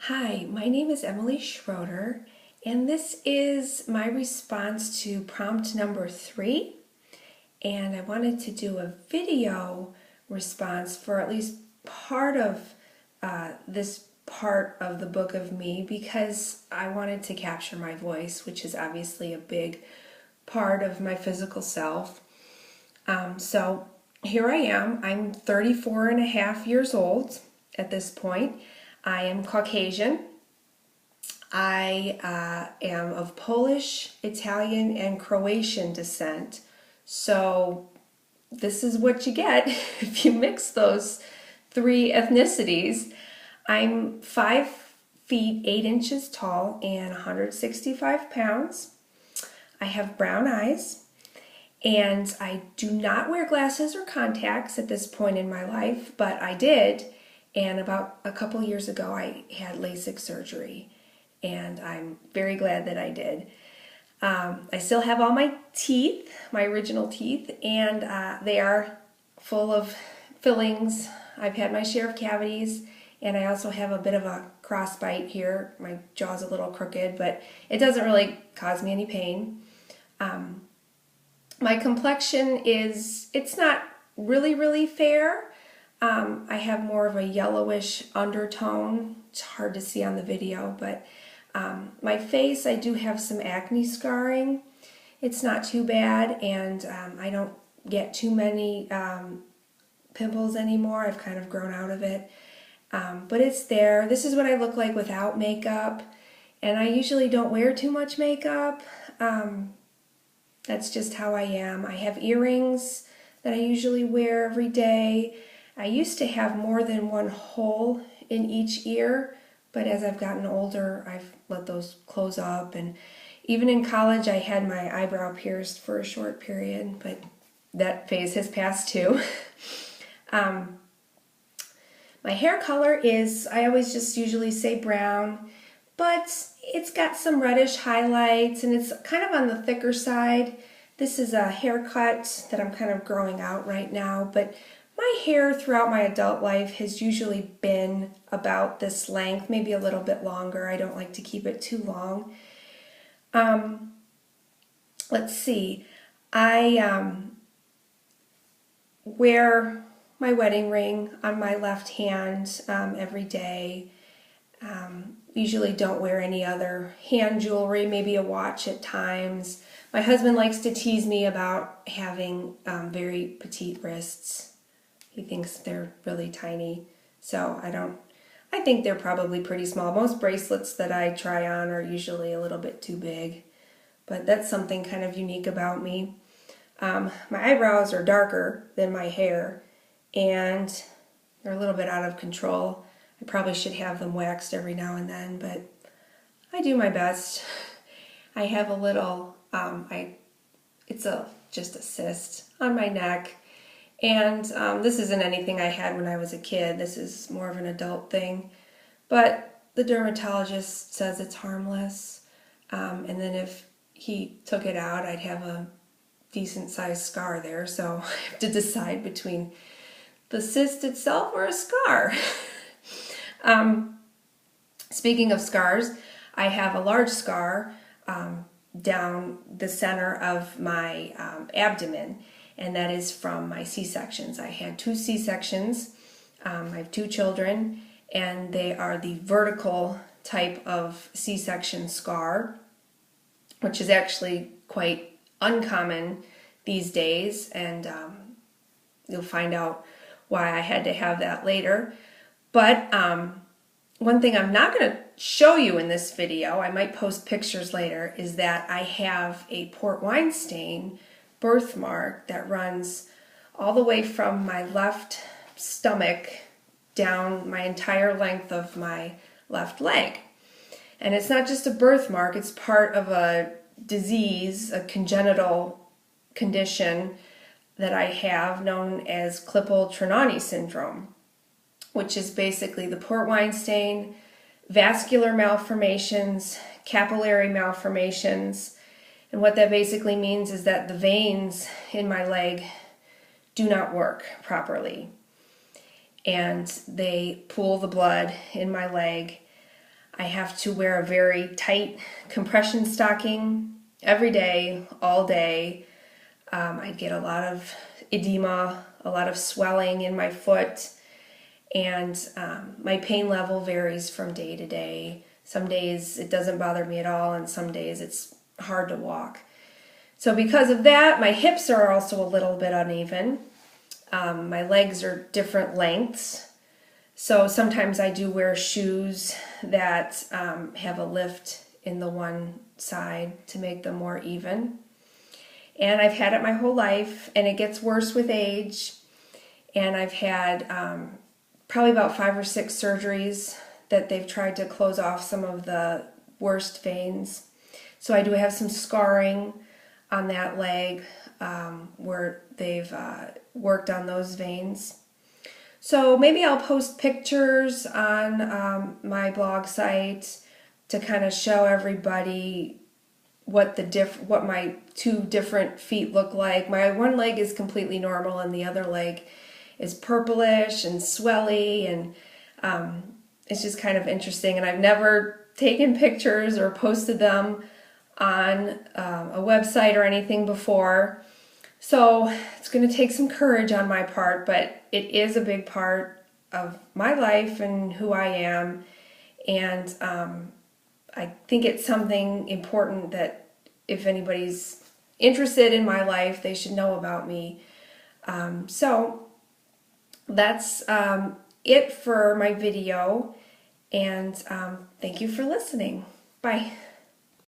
Hi, my name is Emily Schroeder, and this is my response to prompt number 3. And I wanted to do a video response for at least part of this part of the book of me because I wanted to capture my voice, which is obviously a big part of my physical self. So here I am. I'm 34 and a half years old at this point. I am Caucasian. I am of Polish, Italian, and Croatian descent. So this is what you get if you mix those 3 ethnicities. I'm 5 feet 8 inches tall and 165 pounds. I have brown eyes, and I do not wear glasses or contacts at this point in my life, but I did. And about a couple years ago, I had LASIK surgery, and I'm very glad that I did. I still have all my teeth, my original teeth, and they are full of fillings. I've had my share of cavities, and I also have a bit of a crossbite here. My jaw's a little crooked, but it doesn't really cause me any pain. My complexion it's not really fair. I have more of a yellowish undertone. It's hard to see on the video, but my face, I do have some acne scarring. It's not too bad, and I don't get too many pimples anymore. I've kind of grown out of it, but it's there. This is what I look like without makeup, and I usually don't wear too much makeup. That's just how I am. I have earrings that I usually wear every day. I used to have more than one hole in each ear, but as I've gotten older, I've let those close up. And even in college, I had my eyebrow pierced for a short period, but that phase has passed too. My hair color is, I always just usually say brown, but it's got some reddish highlights, and it's kind of on the thicker side. This is a haircut that I'm kind of growing out right now, but my hair throughout my adult life has usually been about this length, maybe a little bit longer. I don't like to keep it too long. Let's see. I wear my wedding ring on my left hand every day. Usually don't wear any other hand jewelry, maybe a watch at times. My husband likes to tease me about having very petite wrists. He thinks they're really tiny, so I think they're probably pretty small. Most bracelets that I try on are usually a little bit too big, but that's something kind of unique about me. My eyebrows are darker than my hair, and they're a little bit out of control. I probably should have them waxed every now and then, but I do my best. I have a little, it's just a cyst on my neck. And this isn't anything I had when I was a kid. This is more of an adult thing. But the dermatologist says it's harmless. And then if he took it out, I'd have a decent sized scar there. So I have to decide between the cyst itself or a scar. Speaking of scars, I have a large scar down the center of my abdomen. And that is from my C-sections. I had 2 C-sections. I have 2 children, and they are the vertical type of C-section scar, which is actually quite uncommon these days, and you'll find out why I had to have that later. But one thing I'm not going to show you in this video, I might post pictures later, is that I have a port wine stain birthmark that runs all the way from my left stomach down my entire length of my left leg. And it's not just a birthmark, it's part of a disease, a congenital condition that I have known as Klippel-Trenaunay syndrome, which is basically the port wine stain, vascular malformations, capillary malformations. And what that basically means is that the veins in my leg do not work properly, and they pool the blood in my leg. I have to wear a very tight compression stocking every day, all day. I get a lot of edema, a lot of swelling in my foot, and my pain level varies from day to day. Some days it doesn't bother me at all, and some days it's hard to walk. So because of that, my hips are also a little bit uneven. My legs are different lengths. So sometimes I do wear shoes that have a lift in the one side to make them more even. And I've had it my whole life, and it gets worse with age. And I've had probably about 5 or 6 surgeries that they've tried to close off some of the worst veins. So I do have some scarring on that leg where they've worked on those veins. So maybe I'll post pictures on my blog site to kind of show everybody what my 2 different feet look like. My one leg is completely normal, and the other leg is purplish and swelly, and it's just kind of interesting. And I've never taken pictures or posted them on a website or anything before. So it's going to take some courage on my part, but it is a big part of my life and who I am. And I think it's something important that if anybody's interested in my life, they should know about me. So that's it for my video, and thank you for listening. Bye.